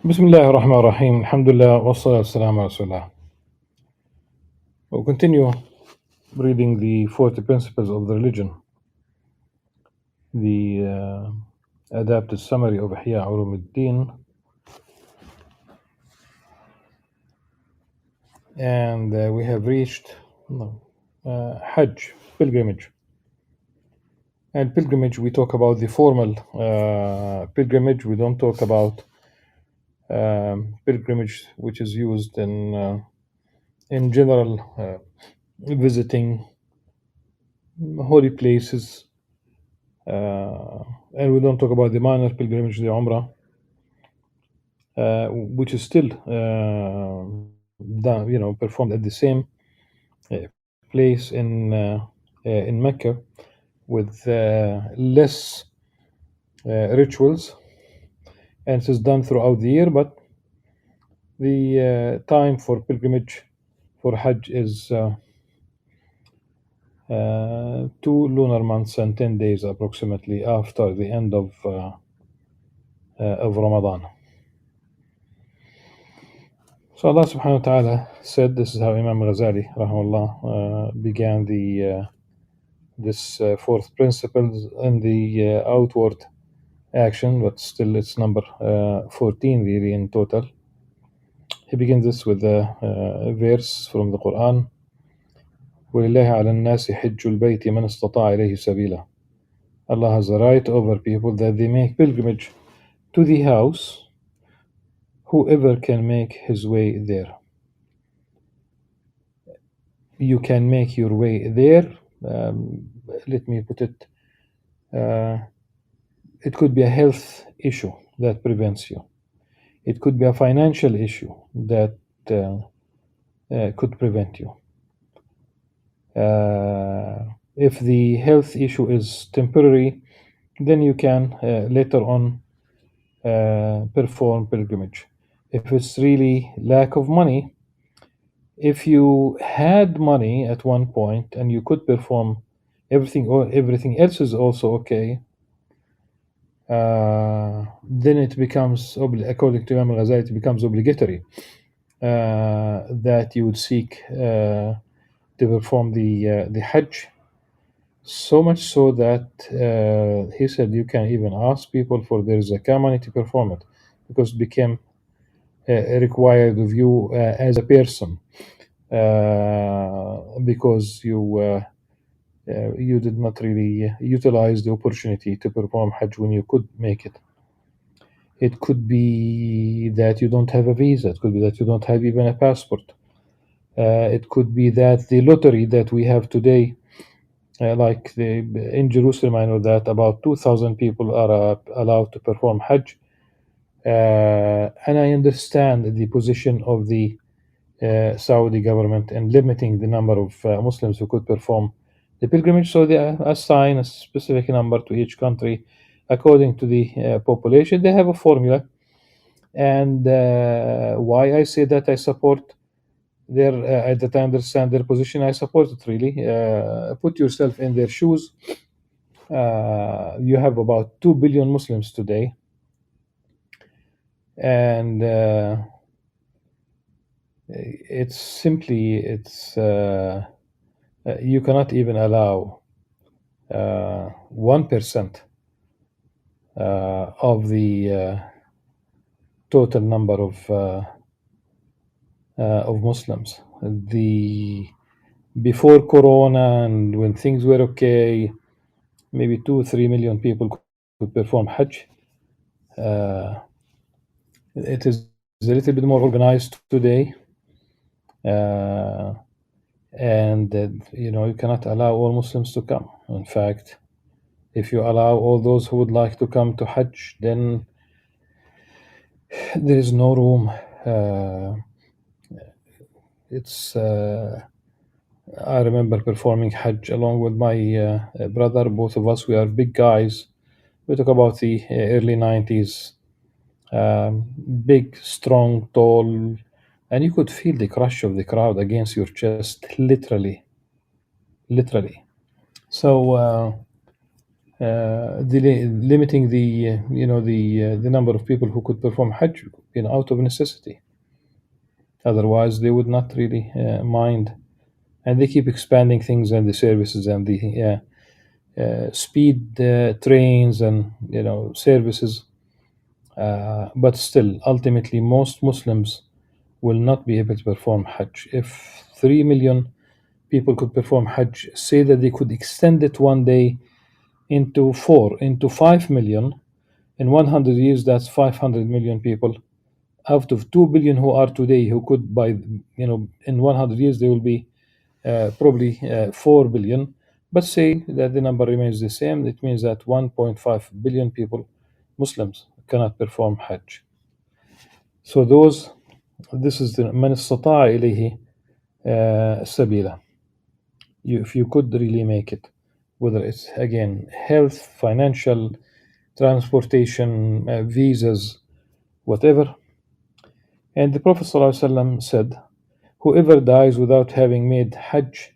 Bismillah ar-Rahman ar-Rahim. Alhamdulillah wa salatu wassalamu ala Rasulullah. We'll continue reading the 40 principles of the religion, the adapted summary of Ihya Ulum, and we have reached Hajj, pilgrimage. And pilgrimage, we talk about the formal pilgrimage. We don't talk about pilgrimage which is used in general, visiting holy places, and we don't talk about the minor pilgrimage, the Umrah, which is still done, performed at the same place in Mecca with less rituals, and it is done throughout the year. But the time for pilgrimage for Hajj is 2 lunar months and 10 days approximately after the end of Ramadan. So Allah subhanahu wa ta'ala said, this is how Imam Al-Ghazali rahimahullah began this fourth principle in the outward action, but still it's number 14 really in total. He begins this with a verse from the Quran. وَلِلَّهِ عَلَى النَّاسِ حِجُّ الْبَيْتِ مَنِ اسْتَطَاعَ إِلَيْهِ سَبِيلًا. Allah has a right over people that they make pilgrimage to the house, whoever can make his way there. You can make your way there. Let me put it. It could be a health issue that prevents you. It could be a financial issue that could prevent you. If the health issue is temporary, then you can later on perform pilgrimage. If it's really lack of money, if you had money at one point and you could perform everything, or everything else is also okay, then it becomes, according to Imam Al-Ghazali, it becomes obligatory that you would seek to perform the Hajj. So much so that he said you can even ask people for their zakah money to perform it, because it became required of you as a person, because you did not really utilize the opportunity to perform Hajj when you could make it. It could be that you don't have a visa. It could be that you don't have even a passport. It could be that the lottery that we have today, in Jerusalem, I know that about 2,000 people are allowed to perform Hajj. And I understand the position of the Saudi government in limiting the number of Muslims who could perform the pilgrimage. So they assign a specific number to each country according to the population. They have a formula. And why I say that I support that I understand their position, I support it really. Put yourself in their shoes. You have about 2 billion Muslims today, and it's you cannot even allow 1% of the total number of Muslims. Before Corona and when things were okay, maybe 2-3 million people could perform Hajj. It is a little bit more organized today, and you cannot allow all Muslims to come. In fact, if you allow all those who would like to come to Hajj, then there is no room. I remember performing Hajj along with my brother. Both of us, we are big guys. We talk about the early 90s. Big, strong, tall, and you could feel the crush of the crowd against your chest, literally. So limiting the number of people who could perform Hajj, out of necessity. Otherwise, they would not really mind, and they keep expanding things and the services and the speed trains and services. But still, ultimately, most Muslims will not be able to perform Hajj. If 3 million people could perform Hajj, say that they could extend it one day into 5 million. In 100 years, that's 500 million people. Out of 2 billion who are today, who could, in 100 years, they will be probably 4 billion. But say that the number remains the same, it means that 1.5 billion people, Muslims, cannot perform Hajj. So this is the من استطاع إليه سبيلا. If you could really make it, whether it's again health, financial, transportation, visas, whatever. And the Prophet ﷺ said, whoever dies without having made Hajj,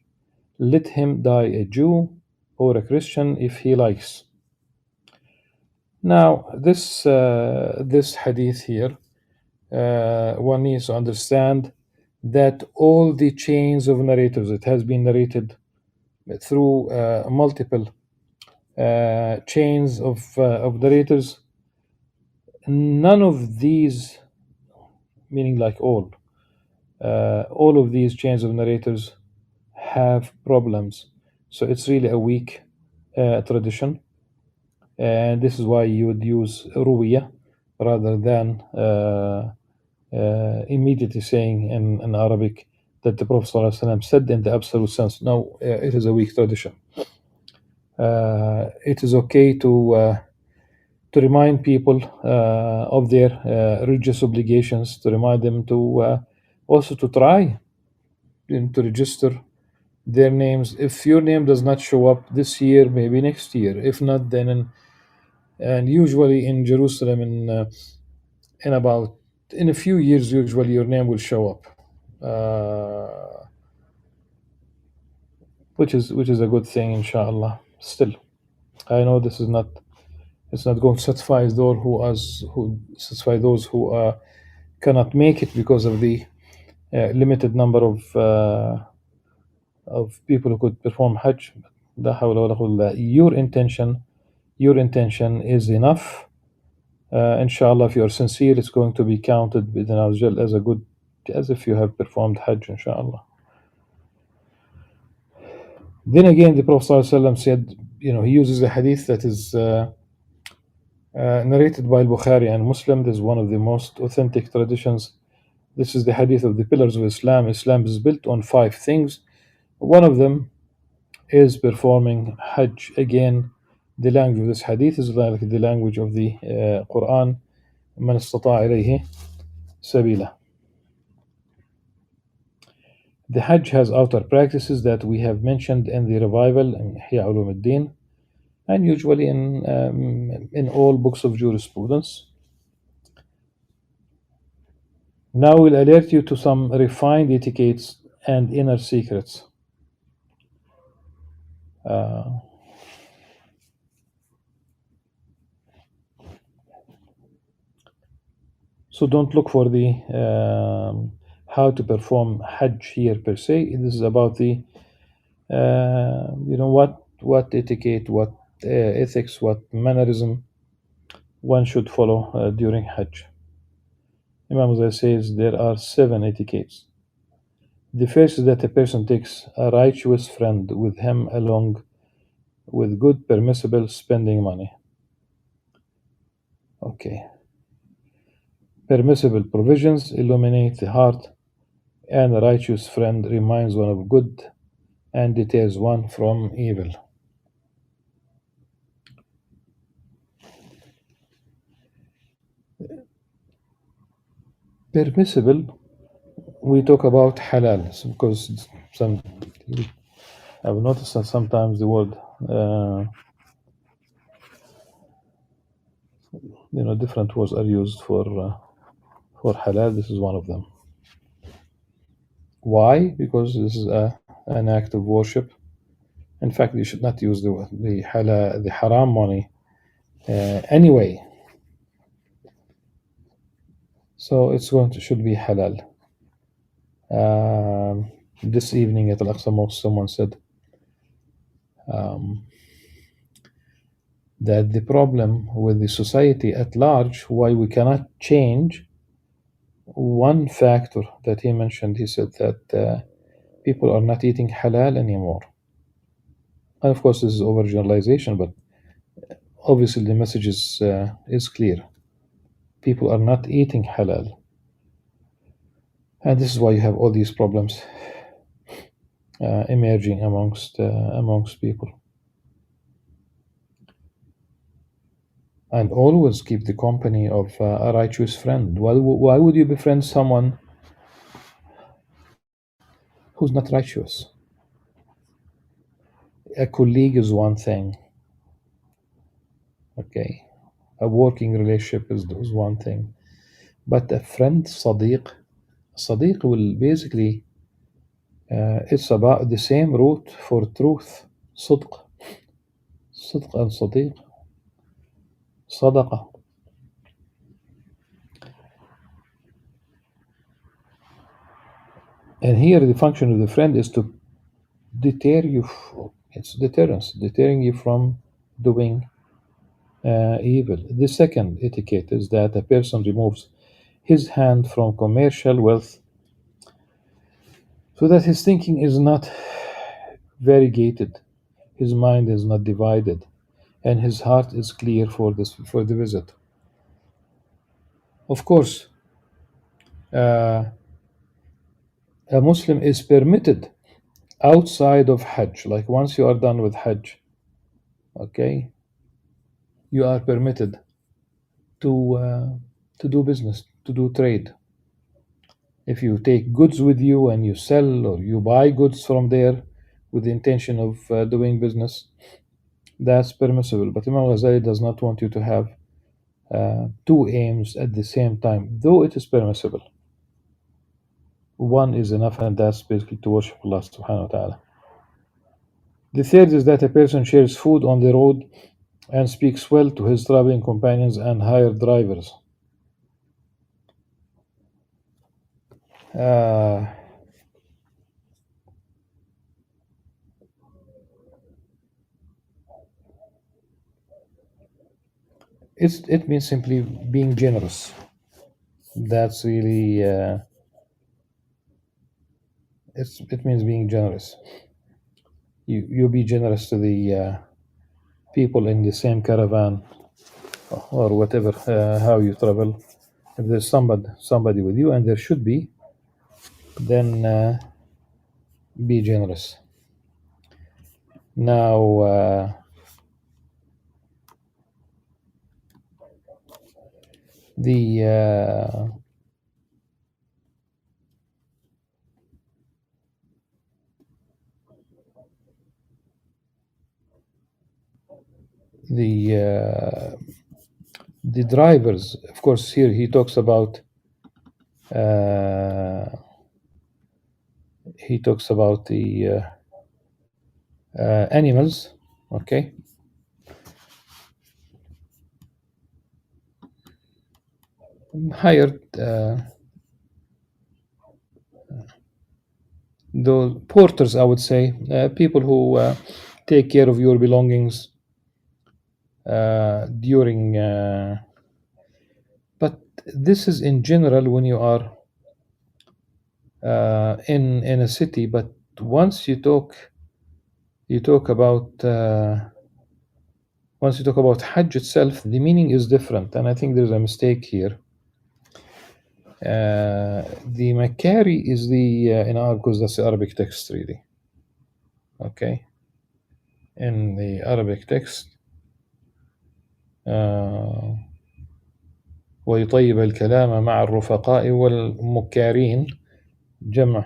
let him die a Jew or a Christian if he likes. Now, this hadith here, one needs to understand that all the chains of narrators, it has been narrated through multiple chains of narrators. None of these, meaning like all of these chains of narrators have problems. So it's really a weak tradition. And this is why you would use ruwiya rather than immediately saying in Arabic that the Prophet ﷺ said in the absolute sense. No, it is a weak tradition. It is okay to remind people of their religious obligations, to remind them to also to try to register their names. If your name does not show up this year, maybe next year. If not, then and usually in Jerusalem, in a few years, usually your name will show up, which is a good thing, inshallah. Still, I know this is not. It's not going to satisfy those who cannot make it because of the limited number of people who could perform Hajj. La hawla wa la quwwata illa billah. Your intention is enough. Inshallah, if you are sincere, it's going to be counted within Azjal as a good, as if you have performed Hajj, inshallah. Then again, the Prophet ﷺ said, he uses a hadith that is narrated by Bukhari and Muslim. This is one of the most authentic traditions. This is the hadith of the pillars of Islam. Islam is built on 5 things. One of them is performing Hajj. Again, the language of this hadith is like the language of the Quran. من استطاع إليه سبيلا. The Hajj has outer practices that we have mentioned in the revival in Ihya Ulum, and usually in all books of jurisprudence. Now we'll alert you to some refined etiquettes and inner secrets. So don't look for the how to perform Hajj here per se. This is about the what etiquette, what ethics, what mannerism one should follow during Hajj. Imam Al-Ghazali says there are 7 etiquettes. The first is that a person takes a righteous friend with him along with good permissible spending money. Okay. Permissible provisions illuminate the heart, and a righteous friend reminds one of good and deters one from evil. Permissible, we talk about halal, because I've noticed that sometimes the word different words are used for halal. This is one of them. Why? Because this is an act of worship, In fact, you should not use the haram money anyway. So it's should be halal. This evening at Al-Aqsa Mosque, someone said that the problem with the society at large, why we cannot change, one factor that he mentioned, he said that people are not eating halal anymore. And of course, this is overgeneralization, but obviously the message is clear. People are not eating halal. And this is why you have all these problems emerging amongst people. And always keep the company of a righteous friend. Why would you befriend someone who's not righteous? A colleague is one thing, okay? A working relationship is one thing. But a friend, Sadiq will basically, it's about the same root for truth. Sidq and Sadiq. Sadaqa. And here the function of the friend is to deter you. It's deterrence, deterring you from doing evil. The second etiquette is that a person removes his hand from commercial wealth so that his thinking is not variegated, his mind is not divided, and his heart is clear for the visit. Of course, a Muslim is permitted outside of Hajj, like once you are done with Hajj, okay, you are permitted to do business, to do trade. If you take goods with you and you sell or you buy goods from there with the intention of doing business, that's permissible. But Imam Ghazali does not want you to have two aims at the same time, though it is permissible. One is enough, and that's basically to worship Allah subhanahu wa ta'ala. The third is that a person shares food on the road and speaks well to his traveling companions and hired drivers. It means simply being generous. That's really it means being generous. You be generous to the people in the same caravan or whatever, how you travel. If there's somebody with you, and there should be, then be generous. Now, the drivers, of course, here he talks about the animals, okay. Hired those porters, I would say, people who take care of your belongings during. But this is in general when you are in a city. But once you talk about Hajj itself, the meaning is different, and I think there's a mistake here. The Makari is in Arabic, because that's the Arabic text, really. Okay. In the Arabic text, ويطيب الكلام مع الرفقاء والمكارين, جمع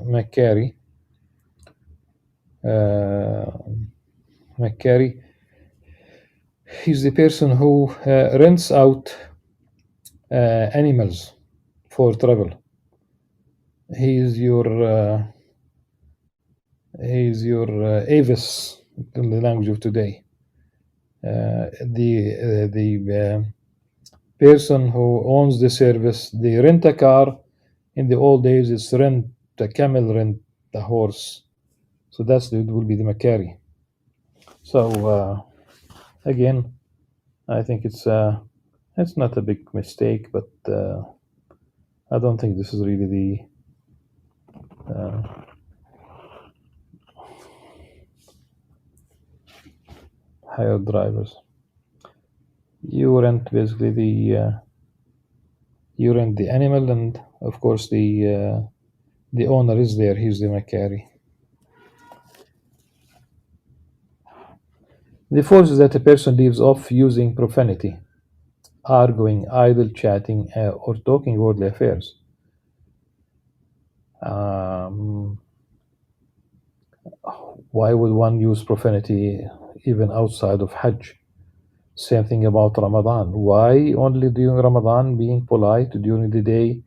مكاري. Makari, he's the person who rents out animals for travel. He is your He's your Avis in the language of today. The person who owns the service, they rent a car. In the old days, it's rent a camel, rent a horse. So it will be the Macari. So again, I think it's not a big mistake, but I don't think this is really the hired drivers. You rent basically you rent the animal, and of course the owner is there. He's the Macari. The fourth is that a person leaves off using profanity, arguing, idle chatting, or talking worldly affairs. Why would one use profanity even outside of Hajj? Same thing about Ramadan. Why only during Ramadan being polite during the day?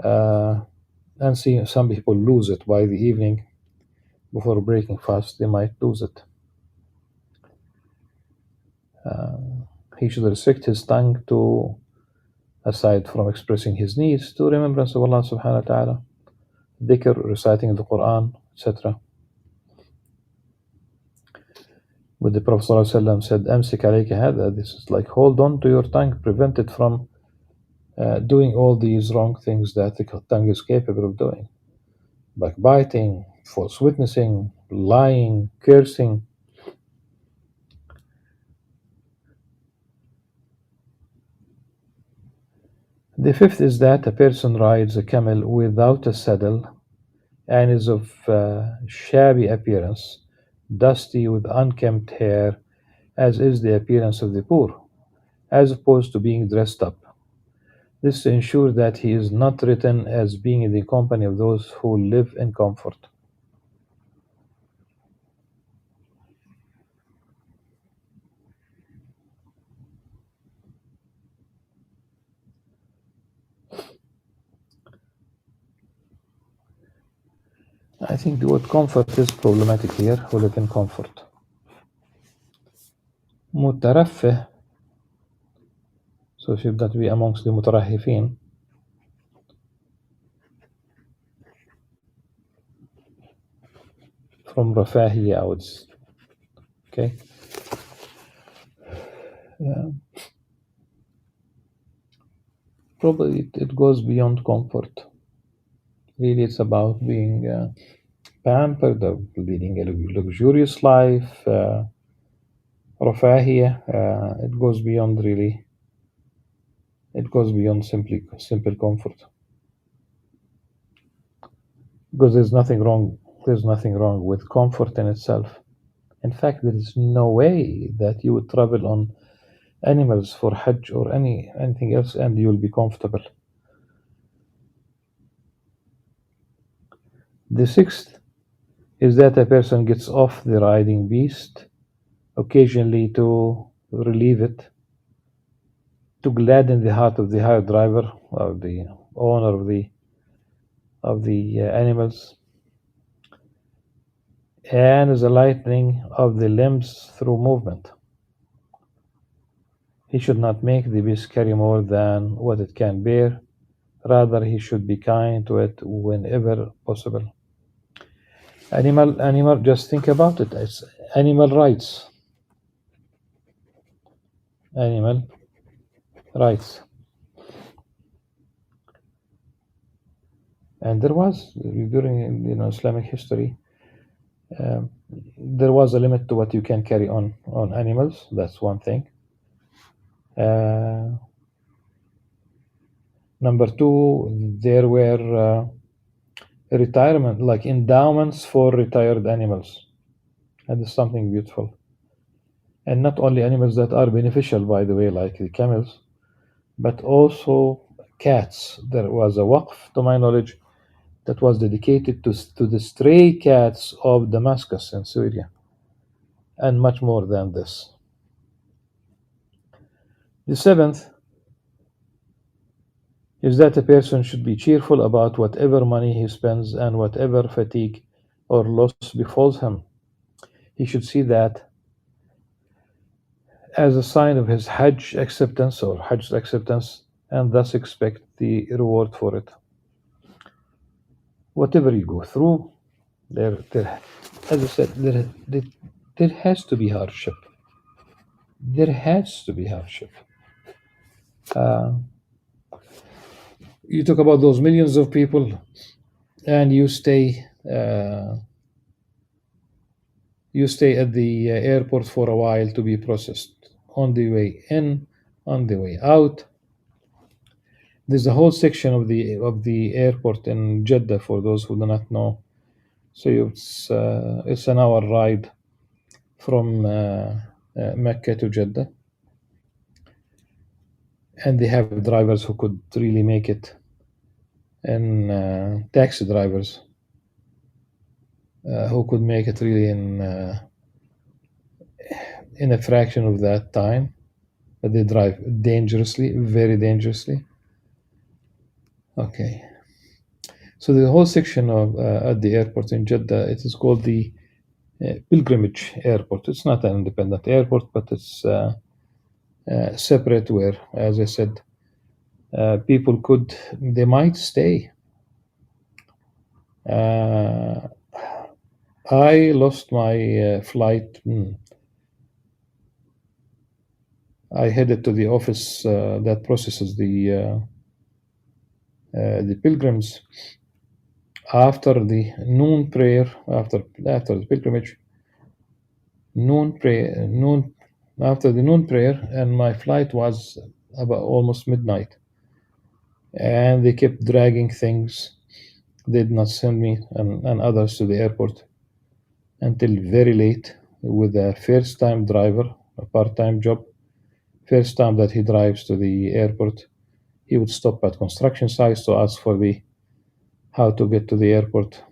And see, some people lose it by the evening before breaking fast. They might lose it. He should restrict his tongue to, aside from expressing his needs, to remembrance of Allah subhanahu wa ta'ala, dhikr, reciting the Quran, etc. But the Prophet ﷺ said, "Amsik alayka hada." This is like, hold on to your tongue, prevent it from doing all these wrong things that the tongue is capable of doing. Backbiting, false witnessing, lying, cursing. The fifth is that a person rides a camel without a saddle and is of shabby appearance, dusty with unkempt hair, as is the appearance of the poor, as opposed to being dressed up. This to ensure that he is not written as being in the company of those who live in comfort. I think the word comfort is problematic here, who live in comfort. Mutarafih, so should that be amongst the mutarahifin? From Rafahiya, I would say. Okay. Probably it goes beyond comfort. Really, it's about being pampered, leading a luxurious life. Rafahiya, it goes beyond really. It goes beyond simple comfort. Because there's nothing wrong. There's nothing wrong with comfort in itself. In fact, there is no way that you would travel on animals for Hajj or anything else and you'll be comfortable. The sixth is that a person gets off the riding beast occasionally to relieve it, to gladden the heart of the hired driver or the owner of the animals, and the lightening of the limbs through movement. He should not make the beast carry more than what it can bear. Rather, he should be kind to it whenever possible. Animal, just think about it. It's animal rights. Animal rights. And there was, during Islamic history, there was a limit to what you can carry on animals. That's one thing. Number two, there were retirement, like endowments for retired animals. And it's something beautiful. And not only animals that are beneficial, by the way, like the camels, but also cats. There was a waqf, to my knowledge, that was dedicated to the stray cats of Damascus in Syria, and much more than this. The seventh is that a person should be cheerful about whatever money he spends and whatever fatigue or loss befalls him, he should see that as a sign of his Hajj acceptance or Hajj's acceptance, and thus expect the reward for it. Whatever you go through, as I said, there has to be hardship. There has to be hardship. You talk about those millions of people, and you stay at the airport for a while to be processed. On the way in, on the way out. There's a whole section of the airport in Jeddah for those who do not know. So it's an hour ride from Mecca to Jeddah, and they have drivers who could really make it, and taxi drivers who could make it really in a fraction of that time, but they drive dangerously, very dangerously. Okay. So the whole section of at the airport in Jeddah, it is called the pilgrimage airport. It's not an independent airport, but it's separate where, as I said, people they might stay. I lost my flight. I headed to the office that processes the pilgrims after the noon prayer, after the pilgrimage, after the noon prayer, and my flight was about almost midnight, and they kept dragging things. They did not send me and others to the airport until very late with a first-time driver, a part-time job. First time that he drives to the airport, he would stop at construction sites to ask for how to get to the airport.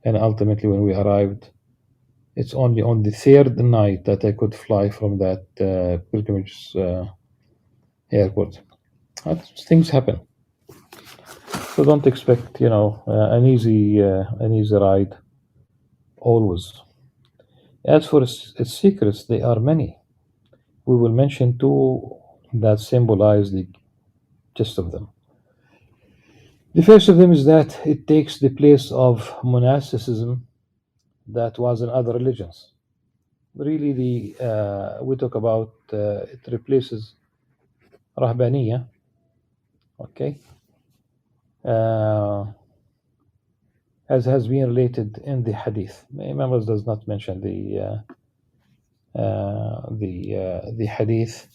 And ultimately, when we arrived, it's only on the third night that I could fly from that pilgrimage airport. Things happen, so don't expect an easy ride always. As for its secrets, there are many. We will mention two that symbolize the gist of them. The first of them is that it takes the place of monasticism that was in other religions. Really, we talk about it replaces rahbaniya, okay, as has been related in the hadith. Imam does not mention the hadith,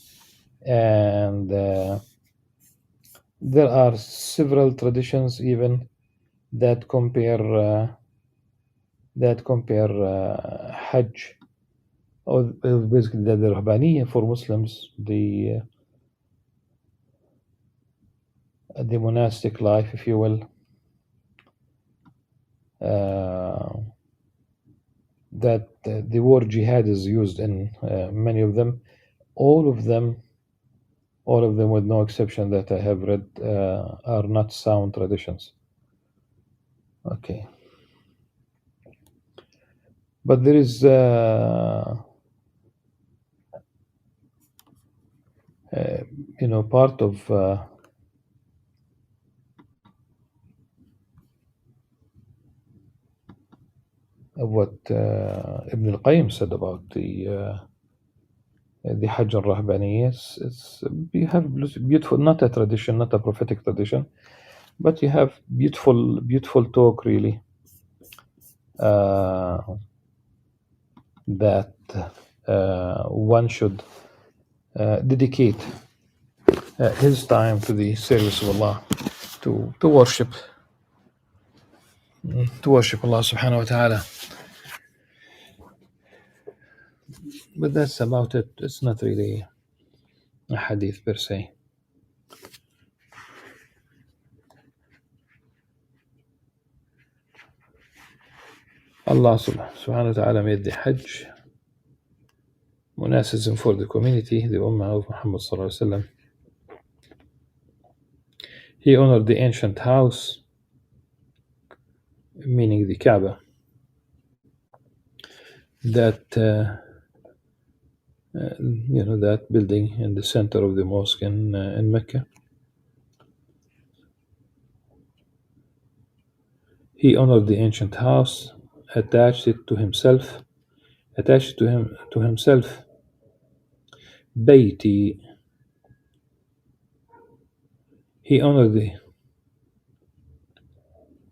and there are several traditions even that compare Hajj, or basically the Rahbaniya for Muslims, the monastic life, if you will, that the word jihad is used in many of them. All of them, with no exception that I have read, are not sound traditions. Okay. But there is part of what Ibn al-Qayyim said about the Hajj al-Rahbani. You have beautiful, not a tradition, not a prophetic tradition, but you have beautiful talk, really, that one should dedicate his time to the service of Allah, to worship Allah subhanahu wa ta'ala. But that's about it. It's not really a hadith per se. Allah subhanahu wa ta'ala made the Hajj monasticism for the community, the Ummah of Muhammad sallallahu alaihi wasallam. He honored the ancient house, meaning the Kaaba, that that building in the center of the mosque in Mecca. He honored the ancient house, attached it to himself, attached to himself. Bayti. He honored the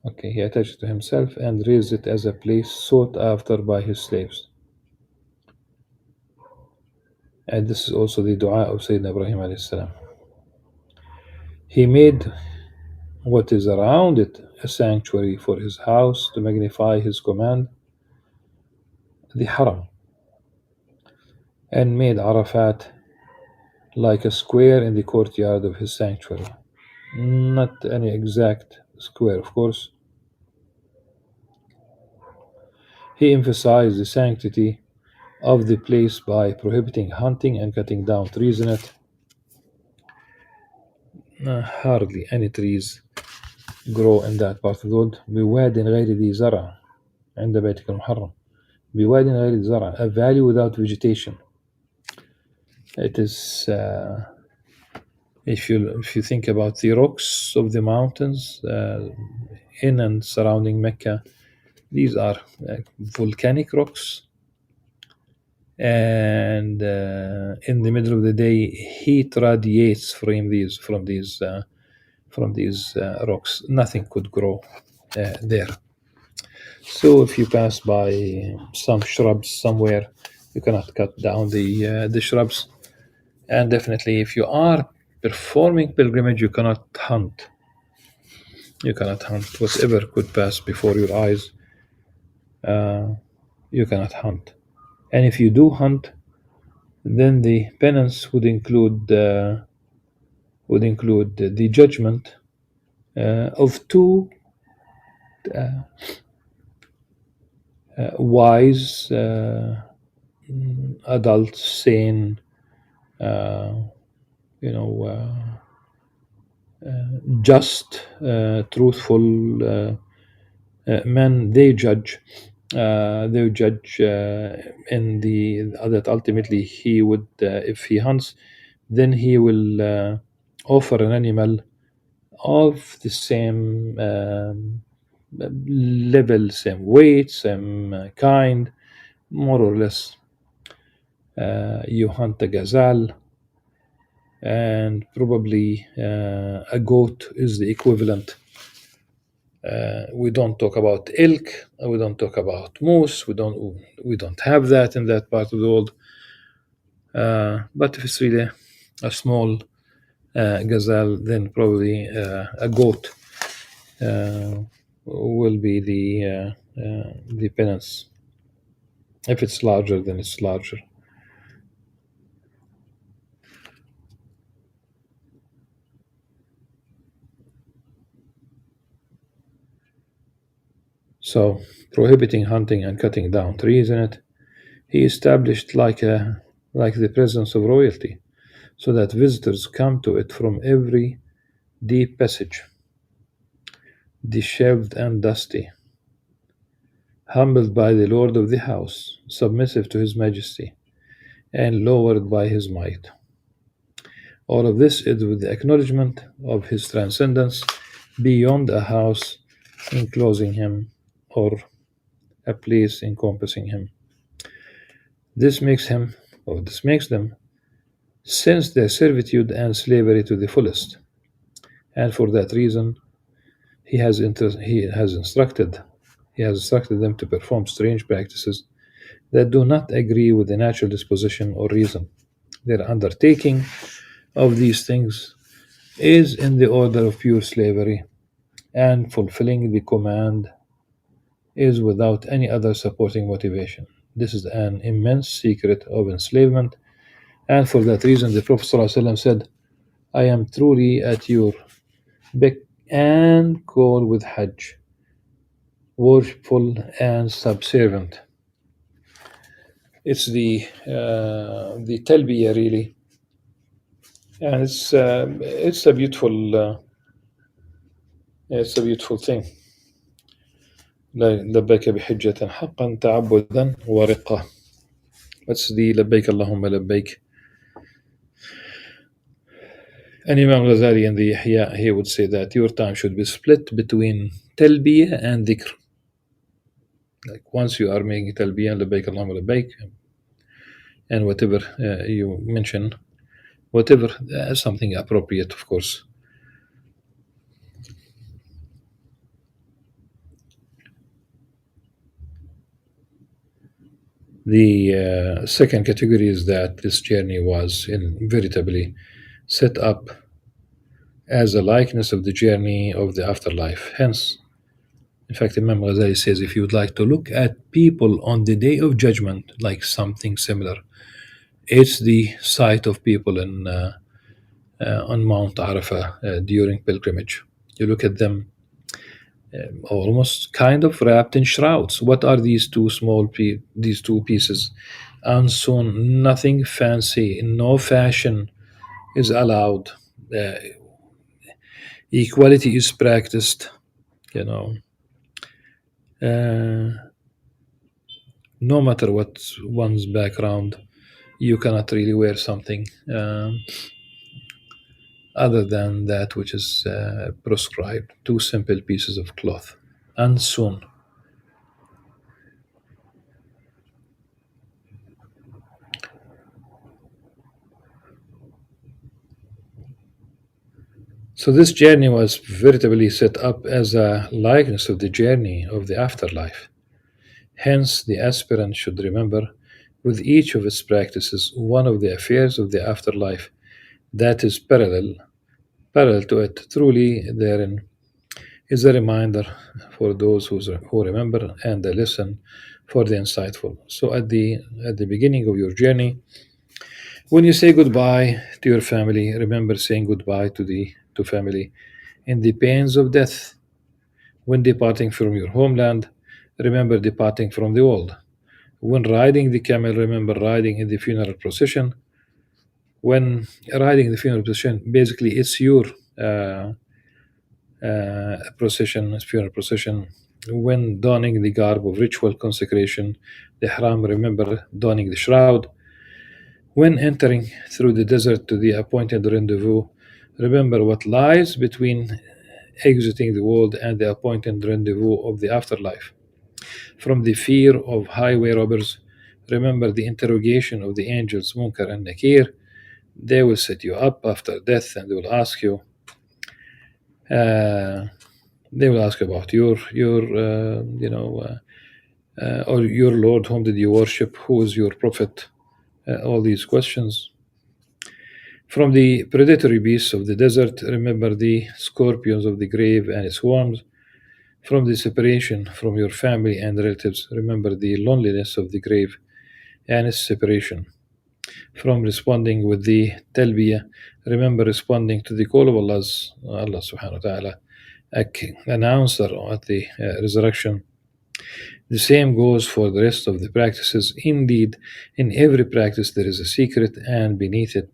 Okay, he attached it to himself and raised it as a place sought after by his slaves. And this is also the dua of Sayyidina Ibrahim alayhi salam. He made what is around it a sanctuary for his house to magnify his command, the Haram, and made Arafat like a square in the courtyard of his sanctuary. Not any exact square, of course. He emphasized the sanctity of the place by prohibiting hunting and cutting down trees in it. Hardly any trees grow in that part of the world. بواد غير ذي زرع عند بيتك المحرم. بواد غير ذي زرع, a valley without vegetation. It is if you think about the rocks of the mountains in and surrounding Mecca, these are volcanic rocks, and in the middle of the day, heat radiates from these rocks. Nothing could grow there. So if you pass by some shrubs somewhere, you cannot cut down the shrubs. And definitely, if you are performing pilgrimage, you cannot hunt. You cannot hunt. Whatever could pass before your eyes, you cannot hunt. And if you do hunt, then the penance would include the judgment of two wise adults, sane, just, truthful men. They judge. They judge in that ultimately he would, if he hunts, then he will offer an animal of the same level, same weight, same kind, more or less. You hunt a gazelle, and probably a goat is the equivalent. We don't talk about elk, we don't talk about moose, we don't have that in that part of the world. But if it's really a small gazelle, then probably a goat will be the penance. If it's larger, then it's larger. So, prohibiting hunting and cutting down trees in it, he established like the presence of royalty, so that visitors come to it from every deep passage, dishevelled and dusty, humbled by the lord of the house, submissive to his majesty, and lowered by his might. All of this is with the acknowledgement of his transcendence beyond a house enclosing him or a place encompassing him. This makes them sense their servitude and slavery to the fullest, and for that reason he has instructed them to perform strange practices that do not agree with the natural disposition or reason. Their undertaking of these things is in the order of pure slavery, and fulfilling the command is without any other supporting motivation. This is an immense secret of enslavement, and for that reason the Prophet ﷺ said, I am truly at your beck and call with Hajj, worshipful and subservient. It's the talbiyah, really, and it's a beautiful thing. لبيك بحجة حقا تعبدا ورقة. That's the لبيك اللهم لبيك. And Imam Ghazali in the Ihya, he would say that your time should be split between talbiyah and dhikr. Like once you are making talbiyah, لبيك اللهم لبيك, and whatever you mention, whatever something appropriate, of course. The second category is that this journey was veritably set up as a likeness of the journey of the afterlife. Hence, in fact, Imam Ghazali says if you would like to look at people on the day of judgment like something similar, it's the sight of people on Mount Arafah during pilgrimage. You look at them almost kind of wrapped in shrouds. What are these two these two pieces? And soon, nothing fancy, no fashion is allowed. Uh, Equality is practiced. You know, no matter what one's background, you cannot really wear something other than that which is prescribed. Two simple pieces of cloth. And soon. So this journey was veritably set up as a likeness of the journey of the afterlife. Hence, the aspirant should remember with each of its practices one of the affairs of the afterlife that is parallel to it. Truly, therein is a reminder for those who remember and a lesson for the insightful. So, at the beginning of your journey, when you say goodbye to your family, remember saying goodbye to family in the pains of death. When departing from your homeland, remember departing from the world. When riding the camel, remember riding in the funeral procession. When riding the funeral procession, basically it's your procession, funeral procession. When donning the garb of ritual consecration, the haram, remember donning the shroud. When entering through the desert to the appointed rendezvous, remember what lies between exiting the world and the appointed rendezvous of the afterlife. From the fear of highway robbers, remember the interrogation of the angels Munkar and Nakir. They will set you up after death and they will ask you. They will ask about your or your Lord, whom did you worship? Who is your prophet? All these questions. From the predatory beasts of the desert, remember the scorpions of the grave and its worms. From the separation from your family and relatives, remember the loneliness of the grave and its separation. From responding with the talbiyah, remember responding to the call of Allah subhanahu wa ta'ala, announcer at the resurrection. The same goes for the rest of the practices. Indeed, in every practice there is a secret, and beneath it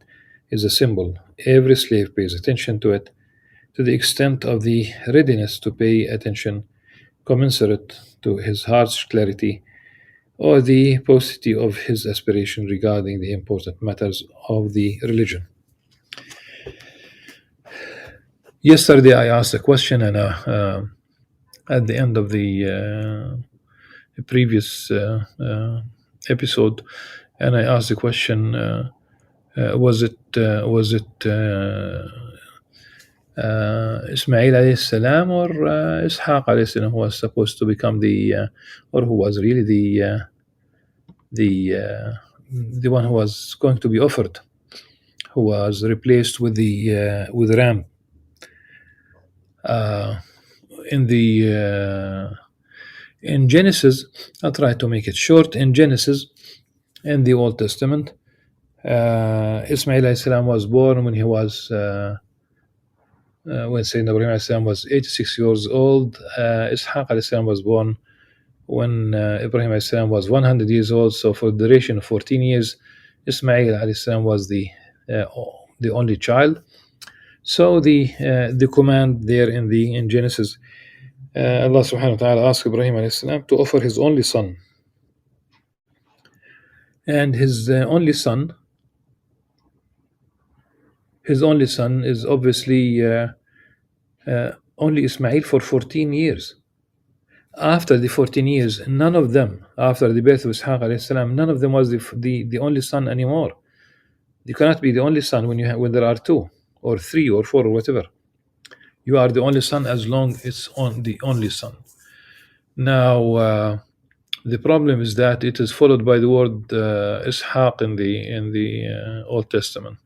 is a symbol. Every slave pays attention to it to the extent of the readiness to pay attention commensurate to his heart's clarity or the paucity of his aspiration regarding the important matters of the religion. Yesterday I asked a question, and at the end of the previous episode, and I asked the question: was it Ismail alayhi salam or Ishaq alayhi salam who was supposed to become or who was really the one who was going to be offered, who was replaced with with Ram. In Genesis, I'll try to make it short. In Genesis, in the Old Testament, Ismail alayhi salam was born when he was when Sayyidina Ibrahim alayhi salam was 86 years old. Ishaq alayhi salam was born when Ibrahim alayhi salam was 100 years old. So for the duration of 14 years, Ismail alayhi salam was the only child. So the command there in Genesis Allah subhanahu wa ta'ala asked Ibrahim alayhi salam to offer his only son. And his only son is obviously only Ismail for 14 years. After the 14 years, none of them, after the birth of Ishaq alayhi salam, none of them was the only son anymore. You cannot be the only son when there are two or three or four or whatever. You are the only son as long as it's on the only son. Now, the problem is that it is followed by the word Ishaq in the Old Testament.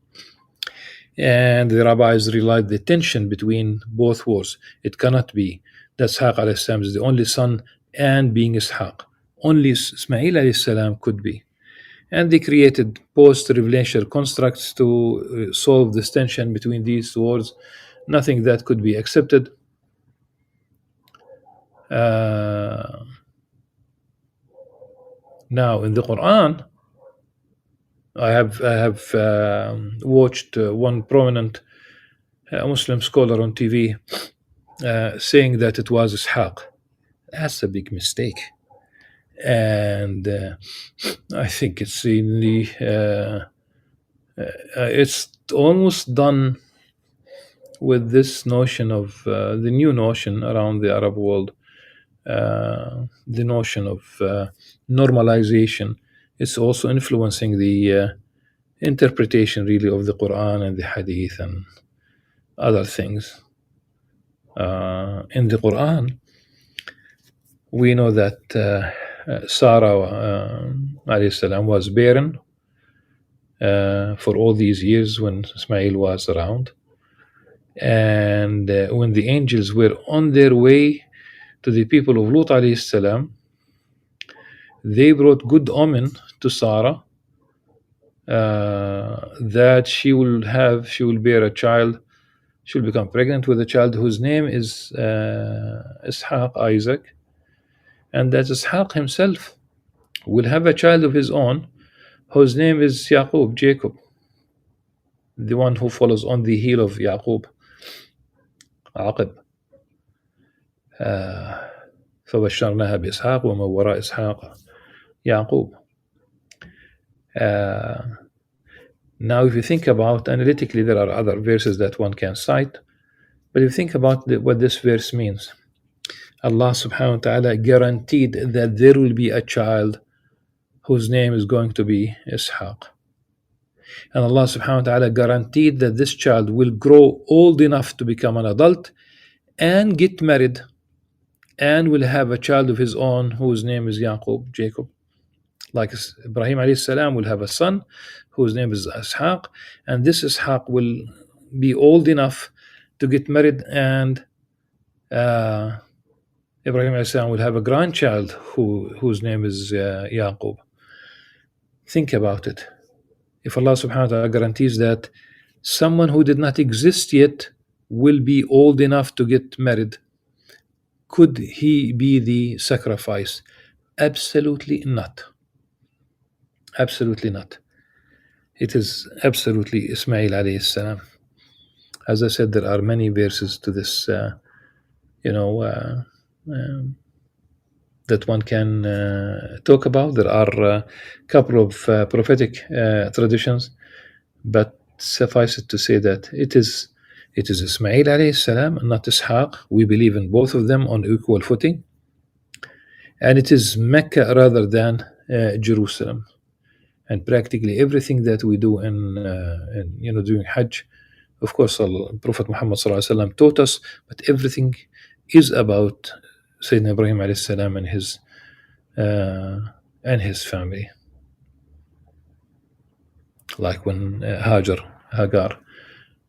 And the rabbis relied the tension between both words. It cannot be that Ishaq alayhi salam is the only son and being Ishaq. Only Ismail alayhi salam could be. And they created post-revelation constructs to solve this tension between these words. Nothing that could be accepted. Now, in the Quran, I have watched one prominent Muslim scholar on TV saying that it was Ishaq. That's a big mistake. And I think it's in the it's almost done with this notion of the new notion around the Arab world, the notion of normalization. It's also influencing the interpretation really of the Quran and the Hadith and other things. In the Quran, we know that Sarah alayhi salam was barren for all these years when Ismail was around. And when the angels were on their way to the people of Lut alayhi salam, they brought good omen to Sarah that she will bear a child, she will become pregnant with a child whose name is Ishaq, Isaac, and that Ishaq himself will have a child of his own whose name is Yaqub, Jacob, the one who follows on the heel of Yaqub, Aqib. فبشرناها بإسحاق ومن وراء إسحاق يعقوب. Now, if you think about analytically, there are other verses that one can cite, but if you think about what this verse means, Allah subhanahu wa ta'ala guaranteed that there will be a child whose name is going to be Ishaq. And Allah subhanahu wa ta'ala guaranteed that this child will grow old enough to become an adult and get married and will have a child of his own whose name is Yaqub, Jacob. Like Ibrahim alayhi salam will have a son whose name is Ishaq, and this Ishaq will be old enough to get married, and Ibrahim alayhi salam will have a grandchild whose name is Yaqub. Think about it. If Allah subhanahu wa ta'ala guarantees that someone who did not exist yet will be old enough to get married, could he be the sacrifice? Absolutely not. Absolutely not. It is absolutely Ismail alayhi salam. As I said, there are many verses to this, that one can talk about. There are a couple of prophetic traditions, but suffice it to say that it is Ismail alayhi salam and not Ishaq. We believe in both of them on equal footing, and it is Mecca rather than Jerusalem. And practically everything that we do in during Hajj, of course, Prophet Muhammad sallallahu alaihi wasallam taught us, but everything is about Sayyidina Ibrahim alayhi salam and his family. Like when Hagar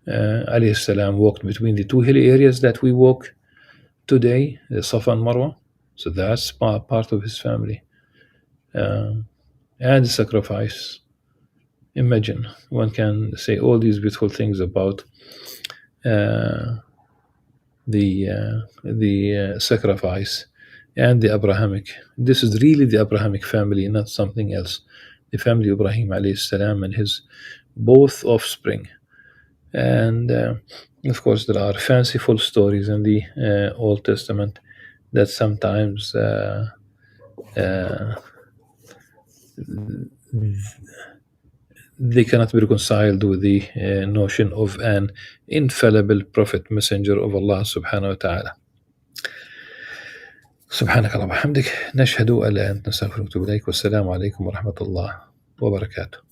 alayhi salam walked between the two hilly areas that we walk today, the Safa and Marwa, so that's part of his family. And the sacrifice. Imagine, one can say all these beautiful things about the sacrifice and the Abrahamic. This is really the Abrahamic family, not something else. The family of Ibrahim alayhi salam and his both offspring. And of course, there are fanciful stories in the Old Testament that sometimes they cannot be reconciled with the notion of an infallible prophet, messenger of Allah subhanahu wa ta'ala. سبحانك اللهم وبحمدك نشهد أن لا إله إلا أنت نستغفرك ونتوب إليك والسلام عليكم ورحمة الله وبركاته.